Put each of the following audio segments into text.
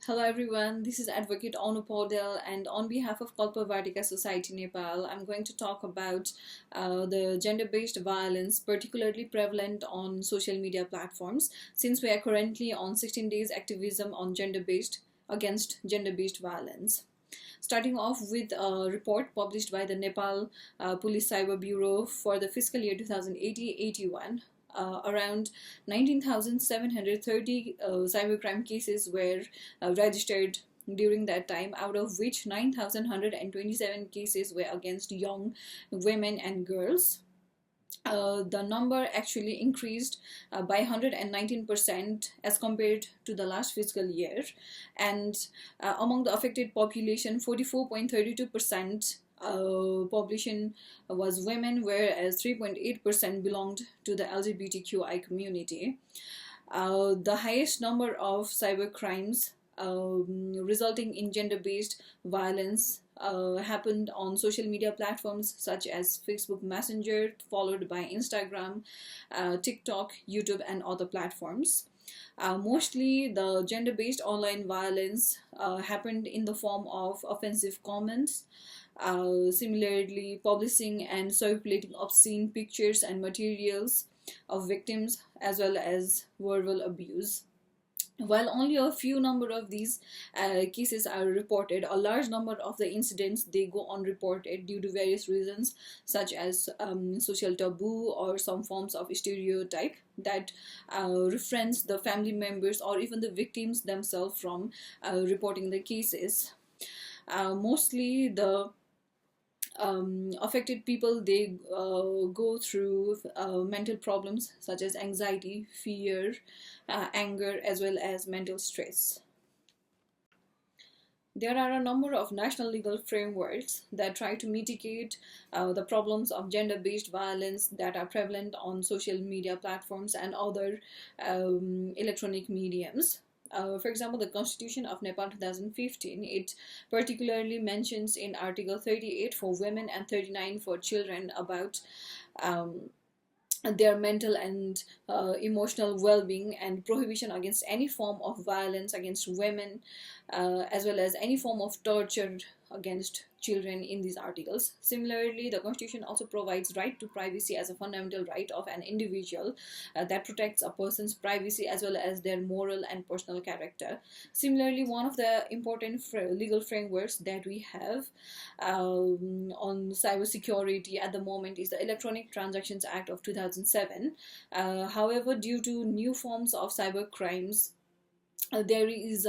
Hello everyone, this is Advocate Paudel, and on behalf of Kalpavaatika Society Nepal, I'm going to talk about the gender-based violence particularly prevalent on social media platforms, since we are currently on 16 days activism on against gender-based violence. Starting off with a report published by the Nepal Police Cyber Bureau for the fiscal year 2080-81. Around 19,730 cybercrime cases were registered during that time, out of which 9,127 cases were against young women and girls. The number actually increased by 119% as compared to the last fiscal year, and among the affected population, 44.32% population was women, whereas 3.8% belonged to the LGBTQI community. The highest number of cyber crimes resulting in gender-based violence happened on social media platforms such as Facebook Messenger, followed by Instagram, TikTok, YouTube, and other platforms. Mostly the gender-based online violence happened in the form of offensive comments, similarly publishing and circulating obscene pictures and materials of victims, as well as verbal abuse. While only a few number of these cases are reported, a large number of the incidents they go unreported due to various reasons, such as social taboo or some forms of stereotype that refrains the family members or even the victims themselves from reporting the cases. Mostly the affected people, they go through mental problems such as anxiety, fear, anger, as well as mental stress. There are a number of national legal frameworks that try to mitigate the problems of gender-based violence that are prevalent on social media platforms and other electronic mediums. For example, the Constitution of Nepal 2015, it particularly mentions in Article 38 for women and 39 for children about their mental and emotional well-being and prohibition against any form of violence against women, as well as any form of torture against children in these articles. Similarly, the Constitution also provides right to privacy as a fundamental right of an individual that protects a person's privacy as well as their moral and personal character. Similarly, one of the important legal frameworks that we have on cybersecurity at the moment is the Electronic Transactions Act of 2007. However, due to new forms of cyber crimes, there's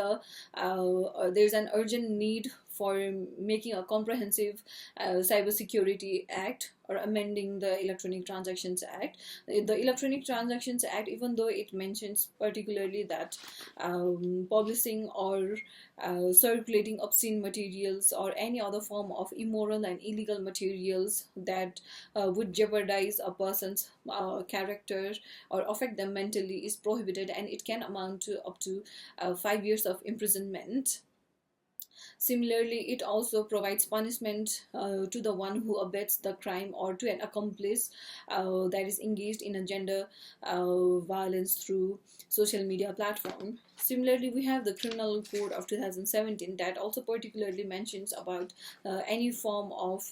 an urgent need for making a comprehensive cybersecurity act or amending the Electronic Transactions Act. The Electronic Transactions Act, even though it mentions particularly that publishing or circulating obscene materials or any other form of immoral and illegal materials that would jeopardize a person's character or affect them mentally is prohibited, and it can amount to up to 5 years of imprisonment. Similarly, it also provides punishment to the one who abets the crime or to an accomplice that is engaged in a gender violence through social media platform. Similarly, we have the Criminal Code of 2017 that also particularly mentions about any form of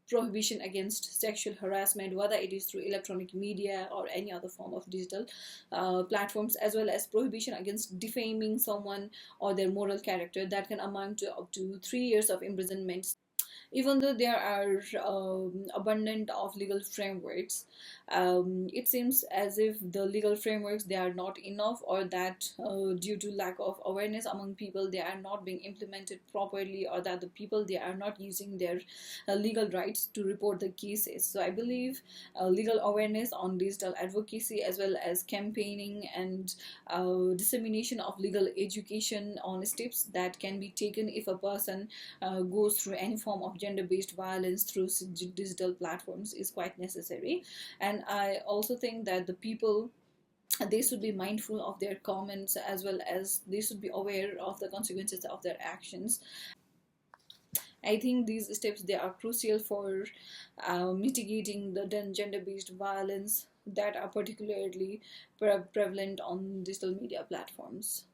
prohibition against sexual harassment, whether it is through electronic media or any other form of digital platforms, as well as prohibition against defaming someone or their moral character that can amount to up to 3 years of imprisonment. Even though there are abundant of legal frameworks, it seems as if the legal frameworks, they are not enough, or that due to lack of awareness among people, they are not being implemented properly, or that the people, they are not using their legal rights to report the cases. So I believe legal awareness on digital advocacy, as well as campaigning and dissemination of legal education on steps that can be taken if a person goes through any form of gender-based violence through digital platforms is quite necessary. And I also think that the people, they should be mindful of their comments, as well as they should be aware of the consequences of their actions. I think these steps, they are crucial for mitigating the gender-based violence that are particularly prevalent on digital media platforms.